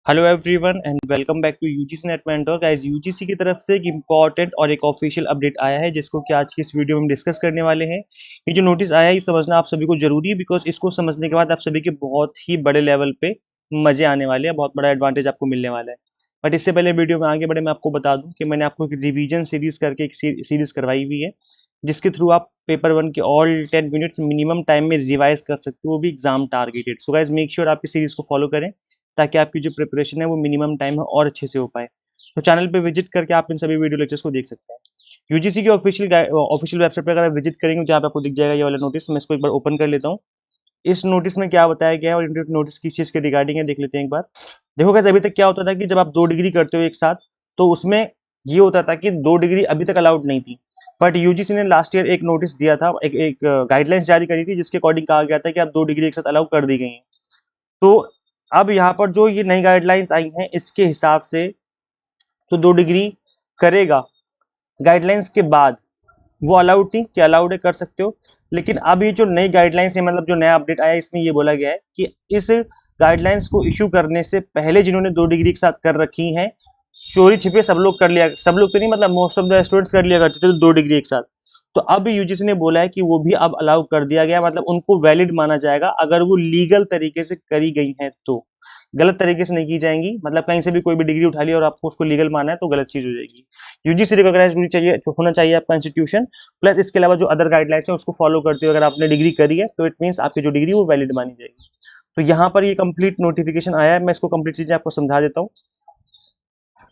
Hello everyone and welcome back to UGC NET mentor guys. UGC की तरफ से एक इम्पॉर्टेंट और एक ऑफिशियल अपडेट आया है जिसको कि आज की इस वीडियो में हम डिस्कस करने वाले हैं। ये जो नोटिस आया है ये समझना आप सभी को जरूरी है, बिकॉज इसको समझने के बाद आप सभी के बहुत ही बड़े लेवल पे मजे आने वाले हैं, बहुत बड़ा एडवांटेज आपको मिलने वाला है। बट इससे पहले वीडियो में आगे बढ़े मैं आपको बता दूं कि मैंने आपको एक रिवीजन सीरीज करके एक सीरीज करवाई हुई है जिसके थ्रू आप पेपर 1 के ऑल 10 मिनट्स मिनिमम टाइम में रिवाइज कर सकते हो, वो भी exam targeted. So guys make sure आप इस सीरीज को फॉलो करें ताकि आपकी जो प्रिपरेशन है वो मिनिमम टाइम में और अच्छे से हो पाए। तो चैनल पे विजिट करके आप इन सभी वीडियो लेक्चर्स को देख सकते हैं। यूजीसी की ऑफिशियल वेबसाइट पर अगर आप विजिट करेंगे तो यहाँ पे आपको दिख जाएगा ये वाला नोटिस। मैं इसको एक बार ओपन कर लेता हूँ। इस नोटिस में क्या बताया गया है और नोटिस किस चीज़ के रिगार्डिंग है देख लेते हैं एक बार। देखो कैसे अभी तक क्या होता था कि जब आप 2 डिग्री करते हो एक साथ तो उसमें ये होता था कि 2 डिग्री अभी तक अलाउड नहीं थी। बट यूजीसी ने लास्ट ईयर एक नोटिस दिया था, एक गाइडलाइंस जारी करी थी जिसके अकॉर्डिंग कहा गया था कि आप 2 डिग्री एक साथ अलाउ कर दी गई हैं। तो अब यहाँ पर जो ये नई गाइडलाइंस आई हैं इसके हिसाब से जो 2 डिग्री करेगा गाइडलाइंस के बाद वो अलाउड थी कि अलाउड है कर सकते हो। लेकिन अब ये जो नई गाइडलाइंस है, मतलब जो नया अपडेट आया है, इसमें ये बोला गया है कि इस गाइडलाइंस को इशू करने से पहले जिन्होंने 2 डिग्री के साथ कर रखी हैं, चोरी छिपे सब लोग कर लिया, सब लोग तो नहीं मतलब मोस्ट ऑफ द स्टूडेंट्स कर लिया करते थे 2 डिग्री एक साथ। तो अब यूजीसी ने बोला है कि वो भी अब अलाउ कर दिया गया, मतलब उनको वैलिड माना जाएगा अगर वो लीगल तरीके से करी गई हैं तो। गलत तरीके से नहीं की जाएंगी, मतलब कहीं से भी कोई भी डिग्री उठा ली और आपको उसको लीगल माना है तो गलत चीज हो जाएगी। यूजीसी रिकॉग्नाइज होना चाहिए आपका इंस्टीट्यूशन, प्लस इसके अलावा जो अदर गाइडलाइंस है उसको फॉलो करते हुए अगर आपने डिग्री करी है तो इट मीन्स आपकी जो डिग्री वो वैलिड मानी जाएगी। तो यहाँ पर ये कंप्लीट नोटिफिकेशन आया है, मैं इसको कंप्लीट चीजें आपको समझा देता हूँ।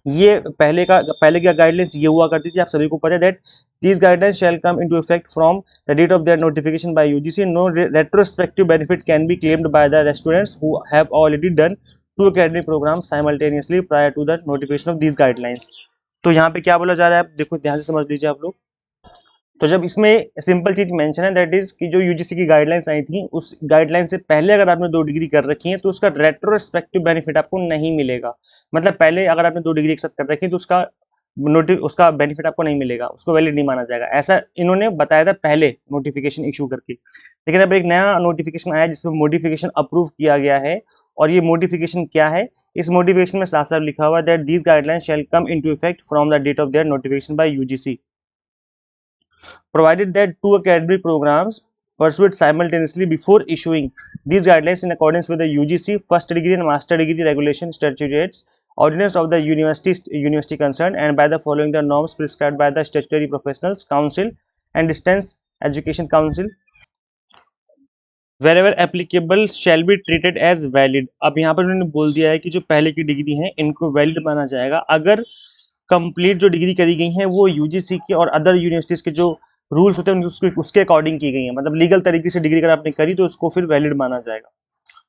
ये पहले का गाइडलाइंस ये हुआ करती थी, आप सभी को पता है that these guidelines shall come into effect from the date of their notification by UGC. No retrospective benefit can be claimed by the students who have already done 2 academic programs simultaneously prior to the notification of these guidelines. तो यहाँ पे क्या बोला जा रहा है, आप देखो ध्यान से समझ लीजिए आप लोग। तो जब इसमें सिंपल चीज मेंशन है दैट इज कि जो यूजीसी की गाइडलाइंस आई थी उस गाइडलाइन से पहले अगर आपने 2 डिग्री कर रखी है तो उसका रेट्रोस्पेक्टिव बेनिफिट आपको नहीं मिलेगा। मतलब पहले अगर आपने 2 डिग्री एक साथ कर रखी है तो उसका बेनिफिट आपको नहीं मिलेगा, उसको वैलिड नहीं माना जाएगा, ऐसा इन्होंने बताया था पहले नोटिफिकेशन इशू करके। लेकिन अब एक नया नोटिफिकेशन आया जिसमें मॉडिफिकेशन अप्रूव किया गया है। और ये मॉडिफिकेशन क्या है, इस मॉडिफिकेशन में साफ साफ लिखा हुआ है that these guidelines shall come into effect from the date of their notification by UGC, provided that 2 academic programs pursued simultaneously before issuing these guidelines in accordance with the UGC first degree and master degree regulation statutes ordinance of the university concerned and by the following the norms prescribed by the statutory professionals council and distance education council wherever applicable shall be treated as valid। अब यहाँ पर उन्होंने बोल दिया है कि जो पहले की डिग्री है इनको वैलिड माना जाएगा अगर कंप्लीट जो डिग्री करी गई है वो यूजीसी के और अदर यूनिवर्सिटीज के जो रूल्स होते हैं उसके अकॉर्डिंग की गई है, मतलब लीगल तरीके से डिग्री अगर आपने करी तो उसको फिर वैलिड माना जाएगा।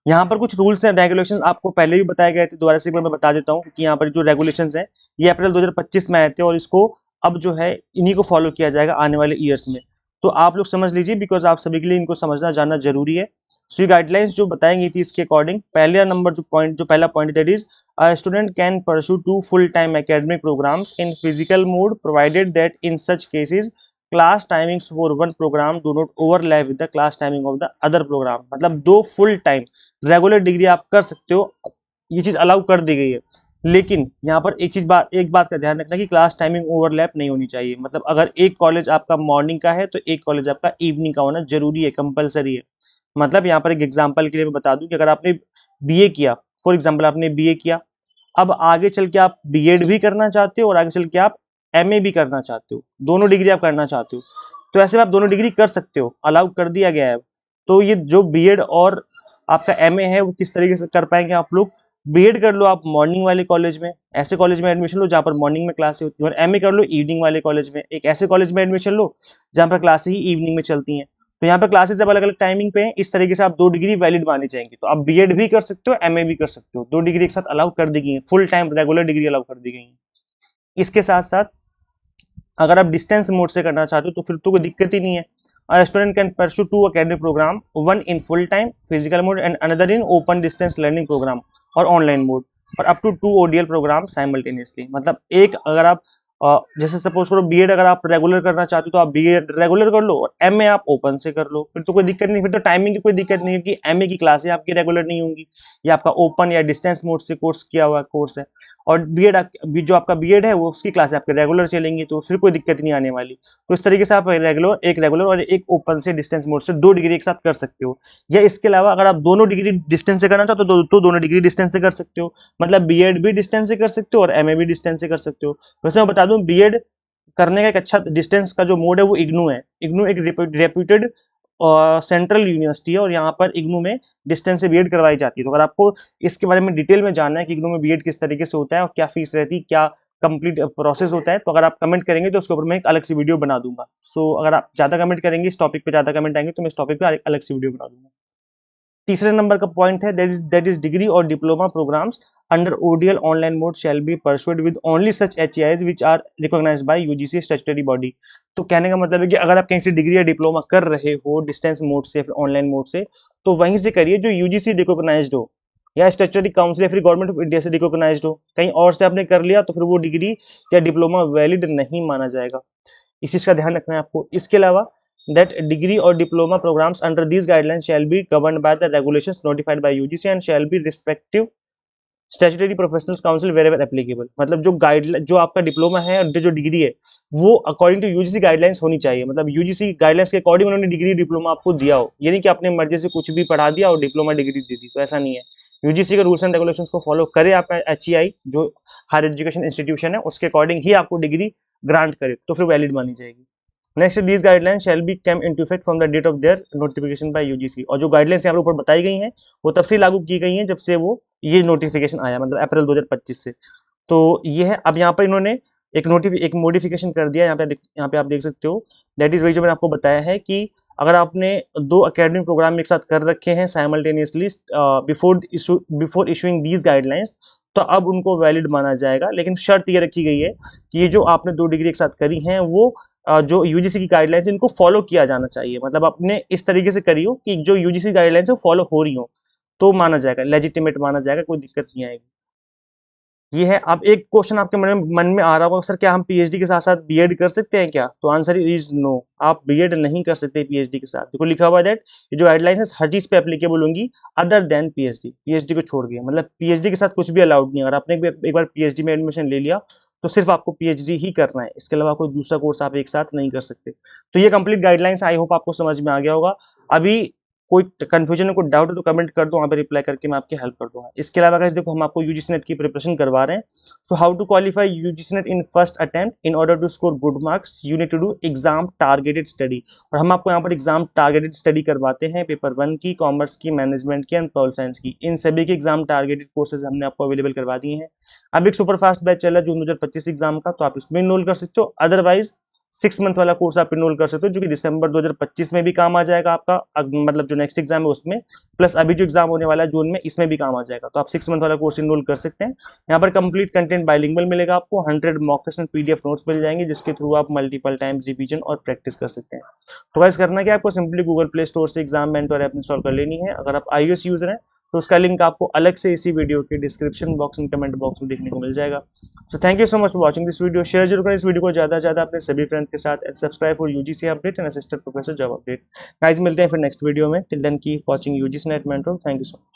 यहाँ पर कुछ रूल्स एंड रेगुलेशंस आपको पहले भी बताए गए थे, दोबारा से मैं बता देता हूँ कि यहाँ पर जो रेगुलेशंस हैं ये अप्रैल 2025 में आए थे और इसको अब जो है इन्हीं को फॉलो किया जाएगा आने वाले ईयर्स में। तो आप लोग समझ लीजिए बिकॉज आप सभी के लिए इनको समझना जानना जरूरी है। सो ये गाइडलाइंस जो बताई गई थी इसके अकॉर्डिंग पहला point that is a student can pursue 2 full-time academic programs in physical mode provided that in such cases class timings for one program do not overlap with the class timing of the other program। मतलब 2 full time regular degree आप कर सकते हो, ये चीज allow कर दी गई है। लेकिन यहाँ पर एक बात का ध्यान रखना कि क्लास टाइमिंग ओवरलैप नहीं होनी चाहिए। मतलब अगर एक कॉलेज आपका मॉर्निंग का है तो एक कॉलेज आपका इवनिंग का होना जरूरी है, कंपलसरी है। मतलब यहाँ पर एक एग्जांपल के लिए मैं बता दूं कि अगर आपने बीए किया, फॉर एग्जांपल आपने बीए किया, अब आगे चल के आप बीएड भी करना चाहते हो और आगे चल के आप एमए भी करना चाहते हो, दोनों डिग्री आप करना चाहते हो, तो ऐसे में आप दोनों डिग्री कर सकते हो, अलाउ कर दिया गया है। तो ये जो बीएड और आपका एमए है वो किस तरीके से कर पाएंगे आप लोग, बीएड कर लो आप मॉर्निंग वाले कॉलेज में, ऐसे कॉलेज में एडमिशन लो जहाँ पर मॉर्निंग में क्लासें होती है, और एमए कर लो इवनिंग वाले कॉलेज में, एक ऐसे कॉलेज में एडमिशन लो जहाँ पर क्लासें ही इवनिंग में चलती हैं। तो यहाँ पर क्लासेस जब अलग अलग टाइमिंग पे हैं इस तरीके से आप 2 डिग्री वैलिड मानी जाएंगी। तो आप बीएड भी कर सकते हो, एमए भी कर सकते हो, 2 डिग्री एक साथ अलाउ कर दी गई है, full time regular degree allow कर दी गई है। इसके साथ साथ अगर आप डिस्टेंस मोड से करना चाहते हो तो फिर तो कोई दिक्कत ही नहीं है। A student can pursue 2 academic program, one in full time physical mode and another in open distance learning program और ऑनलाइन मोड, और up to 2 ODL programme simultaneously. मतलब एक अगर आप जैसे सपोज करो बीएड अगर आप रेगुलर करना चाहते हो तो आप बीएड रेगुलर कर लो और एमए आप ओपन से कर लो, फिर तो कोई दिक्कत नहीं, फिर तो टाइमिंग की कोई दिक्कत नहीं है कि एमए की क्लासें आपकी रेगुलर नहीं होंगी, या आपका ओपन या डिस्टेंस मोड से कोर्स किया हुआ कोर्स है, और बीएड जो आपका बीएड है वो उसकी क्लासें आपके रेगुलर चलेंगी, तो फिर कोई दिक्कत नहीं आने वाली। तो इस तरीके से आप रेगुलर और एक ओपन से डिस्टेंस मोड से 2 डिग्री एक साथ कर सकते हो। या इसके अलावा अगर आप दोनों डिग्री डिस्टेंस से करना चाहते हो तो दोनों डिग्री डिस्टेंस से कर सकते हो, मतलब बीएड भी डिस्टेंस से कर सकते हो और एमए भी डिस्टेंस से कर सकते हो। वैसे मैं बता दूं बीएड करने का एक अच्छा डिस्टेंस का जो मोड है वो इग्नू है। इग्नू एक रेप्यूटेड सेंट्रल यूनिवर्सिटी है और यहाँ पर इग्नू में डिस्टेंस से बीएड करवाई जाती है। तो अगर आपको इसके बारे में डिटेल में जानना है कि इग्नू में बीएड किस तरीके से होता है और क्या फीस रहती है, क्या कंप्लीट प्रोसेस होता है, तो अगर आप कमेंट करेंगे तो उसके ऊपर मैं एक अलग सी वीडियो बना दूंगा। सो अगर आप ज्यादा कमेंट करेंगे, इस टॉपिक पे ज्यादा कमेंट आएंगे, तो मैं इस टॉपिक पे अलग सी वीडियो बना दूंगा। तीसरे नंबर का पॉइंट है दैट इज डिग्री और diploma programmes under ODL online mode shall be pursued with only such HEIs which are recognised by UGC statutory body. तो कहने का मतलब है कि अगर आप कहीं से डिग्री या डिप्लोमा कर रहे हो डिस्टेंस मोड से फिर ऑनलाइन मोड से, तो वहीं से करिए जो यूजीसी रिकॉग्नाइज्ड हो या स्टैट्यूटरी काउंसिल या फिर गवर्नमेंट ऑफ इंडिया से रिकॉग्नाइज्ड हो। कहीं और से आपने कर लिया तो फिर वो डिग्री या डिप्लोमा वैलिड नहीं माना जाएगा, इस चीज का ध्यान रखना है आपको। इसके अलावा that degree or diploma programs under these guidelines shall be governed by the regulations notified by UGC and shall be respective statutory professional council wherever applicable. मतलब जो गाइडलाइन जो आपका डिप्लोमा है और जो डिग्री है वो अकॉर्डिंग टू यूजीसी गाइडलाइंस होनी चाहिए, मतलब यूजीसी गाइडलाइंस के अकॉर्डिंग उन्होंने डिग्री डिप्लोमा आपको दिया हो, ये नहीं कि अपने मर्जी से कुछ भी पढ़ा दिया और डिप्लोमा डिग्री दे दी, तो ऐसा नहीं है। यूजीसी के रूल्स एंड रेगुलेशंस को फॉलो करे आपका एचईआई जो हायर एजुकेशन इंस्टीट्यूशन है, उसके अकॉर्डिंग ही आपको डिग्री ग्रांट करे तो फिर वैलिड मानी जाएगी। Next these guidelines shall be come into effect from the date of their notification by UGC. और जो गाइडलाइंस यहाँ पर ऊपर बताई गई हैं वो तब से लागू की गई हैं जब से वो ये नोटिफिकेशन आया, मतलब अप्रैल 2025 से। तो ये है। अब यहाँ पर इन्होंने एक मॉडिफिकेशन कर दिया, यहाँ पे आप देख सकते हो। दैट इज वही जो मैंने आपको बताया है कि अगर आपने 2 एकेडमिक प्रोग्राम एक साथ कर रखे हैं simultaneously before issuing these guidelines, तो अब उनको वैलिड माना जाएगा। लेकिन शर्त ये रखी गई है कि ये जो आपने 2 डिग्री एक साथ करी हैं वो जो यूजीसी की गाइडलाइंस इनको फॉलो किया जाना चाहिए, मतलब आपने इस तरीके से करी हो कि जो यूजीसी गाइडलाइंस है फॉलो हो रही हो, तो माना जाएगा, लेजिटिमेट माना जाएगा, कोई दिक्कत नहीं आएगी। ये है। अब एक क्वेश्चन आपके मन में आ रहा होगा, सर क्या हम पीएचडी के साथ साथ बीएड कर सकते हैं क्या? तो आंसर इज नो, आप बीएड नहीं कर सकते पीएचडी के साथ। देखो लिखा हुआ है दैट ये जो गाइडलाइंस हर चीज पे एप्लीकेबल होंगी अदर देन पीएचडी, पीएचडी को छोड़ के, मतलब पीएचडी के साथ कुछ भी अलाउड नहीं है। अगर आपने एक बार पीएचडी में एडमिशन ले लिया तो सिर्फ आपको पीएचडी ही करना है, इसके अलावा कोई दूसरा कोर्स आप एक साथ नहीं कर सकते। तो ये कंप्लीट गाइडलाइंस आई होप आपको समझ में आ गया होगा। अभी कोई कंफ्यूजन है, कोई डाउट है तो कमेंट कर दो, वहाँ पे रिप्लाई करके मैं आपकी हेल्प कर दूंगा। इसके अलावा गाइस देखो हम आपको यूजीसी नेट की प्रिपरेशन करवा रहे हैं। So how to qualify UGC NET in first attempt in order to score good marks you need to do exam targeted study. और हम आपको यहाँ पर एग्जाम टारगेटेड स्टडी करवाते हैं पेपर 1 की, कॉमर्स की, मैनेजमेंट की एंड पॉल साइंस की। इन सभी के एग्जाम टारगेटेड कोर्सेज हमने आपको अवेलेबल करवा दिए हैं। अब एक सुपर फास्ट बैच चल रहा है जून 2025 एग्जाम का, तो आप इसमें इनरोल कर सकते हो। अदरवाइज 6 मंथ वाला कोर्स आप इनरोल कर सकते हो जो कि दिसंबर 2025 में भी काम आ जाएगा आपका, मतलब जो नेक्स्ट एग्जाम है उसमें, प्लस अभी जो एग्जाम होने वाला है जून में इसमें भी काम आ जाएगा। तो आप 6 मंथ वाला कोर्स इनरोल कर सकते हैं। यहाँ पर कंप्लीट कंटेंट बाइलिंगुअल मिलेगा आपको, 100 mock test and PDF notes मिल जाएंगे जिसके थ्रू आप मल्टीपल टाइम रिवीजन और प्रैक्टिस कर सकते हैं। तो गाइस करना क्या, आपको सिंपली गूगल प्ले स्टोर से एग्जाम मेंटर ऐप इंस्टॉल कर लेनी है। अगर आप iOS यूजर हैं तो उसका लिंक आपको अलग से इसी वीडियो के description box and comment box में देखने को मिल जाएगा। So thank you so much for watching this video. Share जरूर करें इस वीडियो को ज़्यादा से ज़्यादा अपने सभी फ्रेंड्स के साथ। Subscribe for UGC update and assistant professor job updates. Guys मिलते हैं फिर नेक्स्ट वीडियो में। Till then keep watching UGC NET mentor. Thank you so much.